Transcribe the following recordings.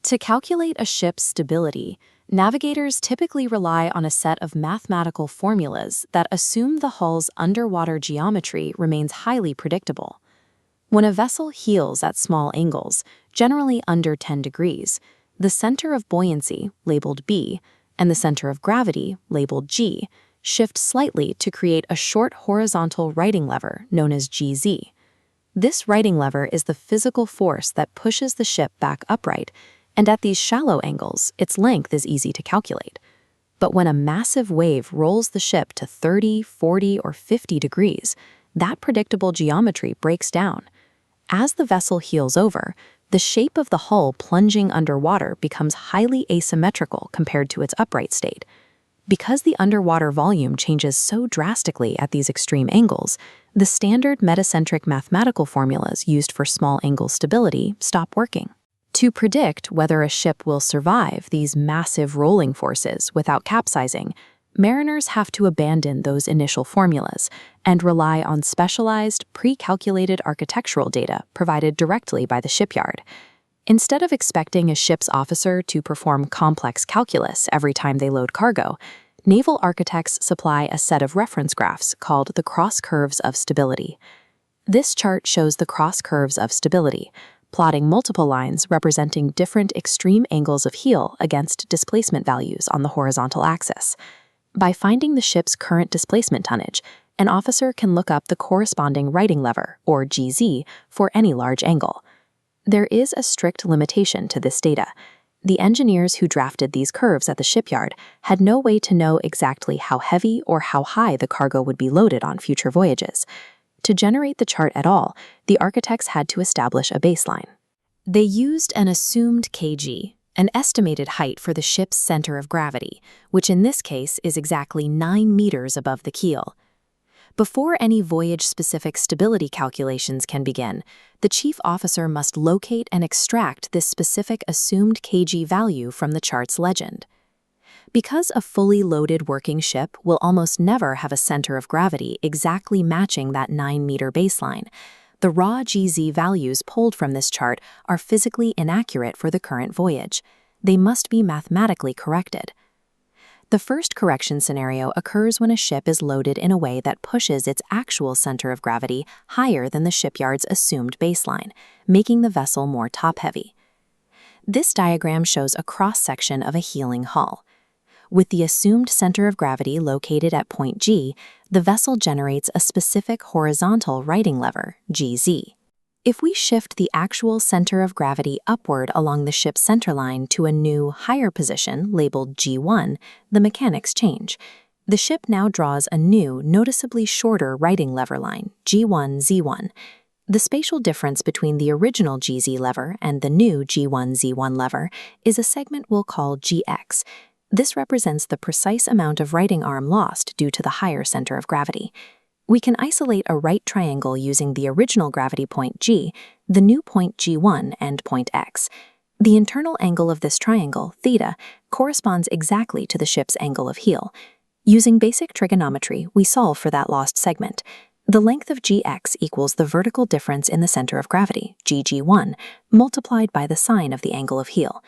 To calculate a ship's stability, navigators typically rely on a set of mathematical formulas that assume the hull's underwater geometry remains highly predictable. When a vessel heels at small angles, generally under 10 degrees, the center of buoyancy, labeled B, and the center of gravity, labeled G, shift slightly to create a short horizontal righting lever known as GZ. This righting lever is the physical force that pushes the ship back upright, and at these shallow angles, its length is easy to calculate. But when a massive wave rolls the ship to 30, 40, or 50 degrees, that predictable geometry breaks down. As the vessel heels over, the shape of the hull plunging underwater becomes highly asymmetrical compared to its upright state. Because the underwater volume changes so drastically at these extreme angles, the standard metacentric mathematical formulas used for small angle stability stop working. To predict whether a ship will survive these massive rolling forces without capsizing, mariners have to abandon those initial formulas and rely on specialized, pre-calculated architectural data provided directly by the shipyard. Instead of expecting a ship's officer to perform complex calculus every time they load cargo, naval architects supply a set of reference graphs called the cross curves of stability. This chart shows the cross curves of stability, plotting multiple lines representing different extreme angles of heel against displacement values on the horizontal axis. By finding the ship's current displacement tonnage, an officer can look up the corresponding righting lever, or GZ, for any large angle. There is a strict limitation to this data. The engineers who drafted these curves at the shipyard had no way to know exactly how heavy or how high the cargo would be loaded on future voyages. To generate the chart at all, the architects had to establish a baseline. They used an assumed kg, an estimated height for the ship's center of gravity, which in this case is exactly 9 meters above the keel. Before any voyage-specific stability calculations can begin, the chief officer must locate and extract this specific assumed kg value from the chart's legend. Because a fully loaded working ship will almost never have a center of gravity exactly matching that 9-meter baseline, the raw GZ values pulled from this chart are physically inaccurate for the current voyage. They must be mathematically corrected. The first correction scenario occurs when a ship is loaded in a way that pushes its actual center of gravity higher than the shipyard's assumed baseline, making the vessel more top-heavy. This diagram shows a cross-section of a heeling hull. With the assumed center of gravity located at point G, the vessel generates a specific horizontal righting lever, GZ. If we shift the actual center of gravity upward along the ship's centerline to a new, higher position labeled G1, the mechanics change. The ship now draws a new, noticeably shorter righting lever line, G1Z1. The spatial difference between the original GZ lever and the new G1Z1 lever is a segment we'll call GX. This represents the precise amount of righting arm lost due to the higher center of gravity. We can isolate a right triangle using the original gravity point G, the new point G1, and point X. The internal angle of this triangle, theta, corresponds exactly to the ship's angle of heel. Using basic trigonometry, we solve for that lost segment. The length of Gx equals the vertical difference in the center of gravity, Gg1, multiplied by the sine of the angle of heel.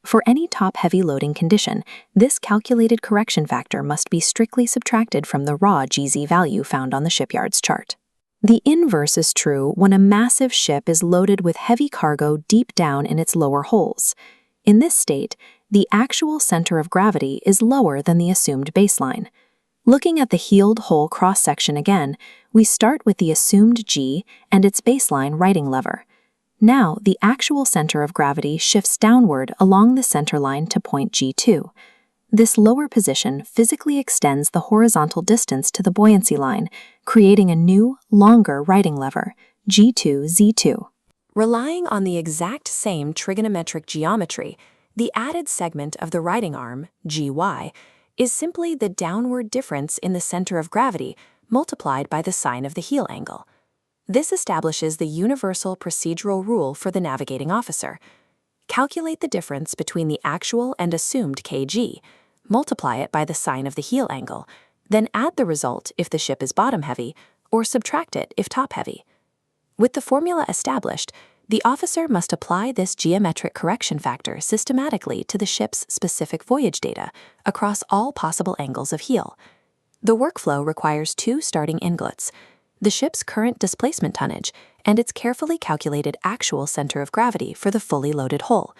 For any top-heavy loading condition, this calculated correction factor must be strictly subtracted from the raw GZ value found on the shipyard's chart. The inverse is true when a massive ship is loaded with heavy cargo deep down in its lower holes. In this state, the actual center of gravity is lower than the assumed baseline. Looking at the heeled hull cross-section again, we start with the assumed G and its baseline righting lever. Now, the actual center of gravity shifts downward along the center line to point G2. This lower position physically extends the horizontal distance to the buoyancy line, creating a new, longer righting lever, G2Z2. Relying on the exact same trigonometric geometry, the added segment of the righting arm, GY, is simply the downward difference in the center of gravity multiplied by the sine of the heel angle. This establishes the universal procedural rule for the navigating officer. Calculate the difference between the actual and assumed kg, multiply it by the sine of the heel angle, then add the result if the ship is bottom-heavy, or subtract it if top-heavy. With the formula established, The officer must apply this geometric correction factor systematically to the ship's specific voyage data across all possible angles of heel. The workflow requires two starting inputs: the ship's current displacement tonnage and its carefully calculated actual center of gravity for the fully loaded hull.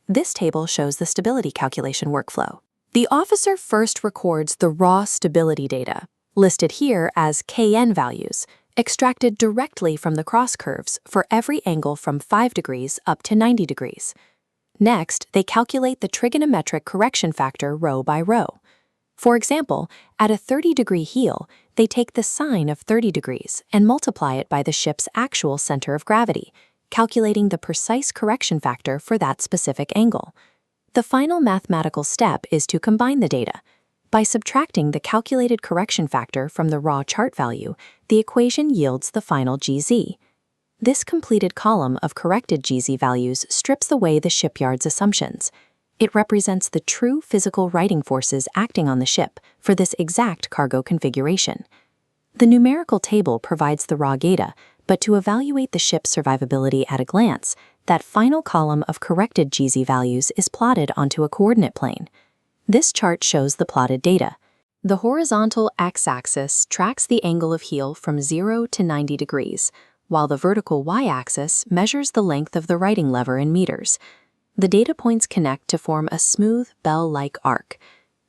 This table shows the stability calculation workflow. The officer first records the raw stability data, listed here as KN values, extracted directly from the cross curves for every angle from 5 degrees up to 90 degrees. Next, they calculate the trigonometric correction factor row by row. For example, at a 30-degree heel, they take the sine of 30 degrees and multiply it by the ship's actual center of gravity, calculating the precise correction factor for that specific angle. The final mathematical step is to combine the data. By subtracting the calculated correction factor from the raw chart value, the equation yields the final GZ. This completed column of corrected GZ values strips away the shipyard's assumptions. It represents the true physical righting forces acting on the ship for this exact cargo configuration. The numerical table provides the raw data, but to evaluate the ship's survivability at a glance, that final column of corrected GZ values is plotted onto a coordinate plane. This chart shows the plotted data. The horizontal x-axis tracks the angle of heel from 0 to 90 degrees, while the vertical y-axis measures the length of the righting lever in meters. The data points connect to form a smooth, bell-like arc.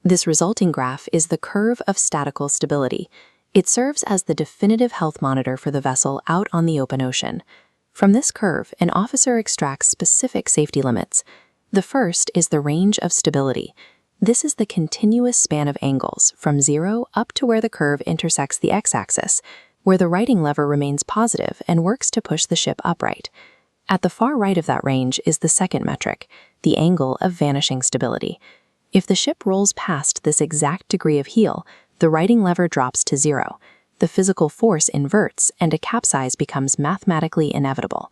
This resulting graph is the curve of statical stability. It serves as the definitive health monitor for the vessel out on the open ocean. From this curve, an officer extracts specific safety limits. The first is the range of stability. This is the continuous span of angles from 0 up to where the curve intersects the x-axis, where the righting lever remains positive and works to push the ship upright. At the far right of that range is the second metric, the angle of vanishing stability. If the ship rolls past this exact degree of heel, the righting lever drops to 0. The physical force inverts and a capsize becomes mathematically inevitable.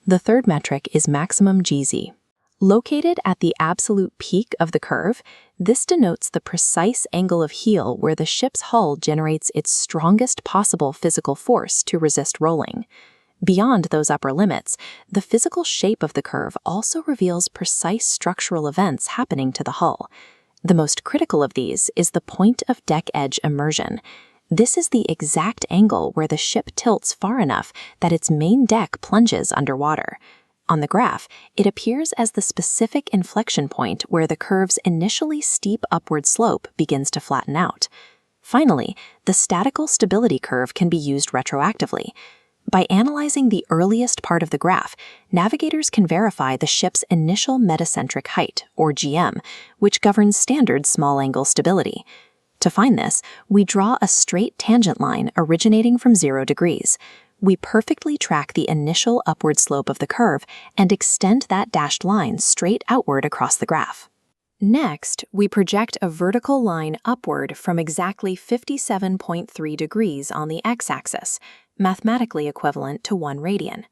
The third metric is maximum GZ. Located at the absolute peak of the curve, this denotes the precise angle of heel where the ship's hull generates its strongest possible physical force to resist rolling. Beyond those upper limits, the physical shape of the curve also reveals precise structural events happening to the hull. The most critical of these is the point of deck edge immersion. This is the exact angle where the ship tilts far enough that its main deck plunges underwater. On the graph, it appears as the specific inflection point where the curve's initially steep upward slope begins to flatten out. Finally, the statical stability curve can be used retroactively. By analyzing the earliest part of the graph, navigators can verify the ship's initial metacentric height, or GM, which governs standard small-angle stability. To find this, we draw a straight tangent line originating from 0 degrees. We perfectly track the initial upward slope of the curve and extend that dashed line straight outward across the graph. Next, we project a vertical line upward from exactly 57.3 degrees on the x-axis, mathematically equivalent to 1 radian.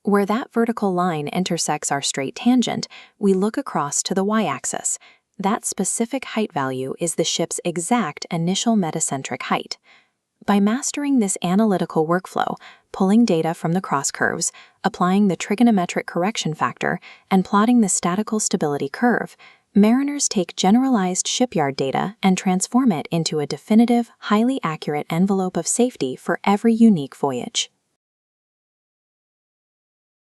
Where that vertical line intersects our straight tangent, we look across to the y-axis. That specific height value is the ship's exact initial metacentric height. By mastering this analytical workflow, pulling data from the cross curves, applying the trigonometric correction factor, and plotting the statical stability curve, mariners take generalized shipyard data and transform it into a definitive, highly accurate envelope of safety for every unique voyage.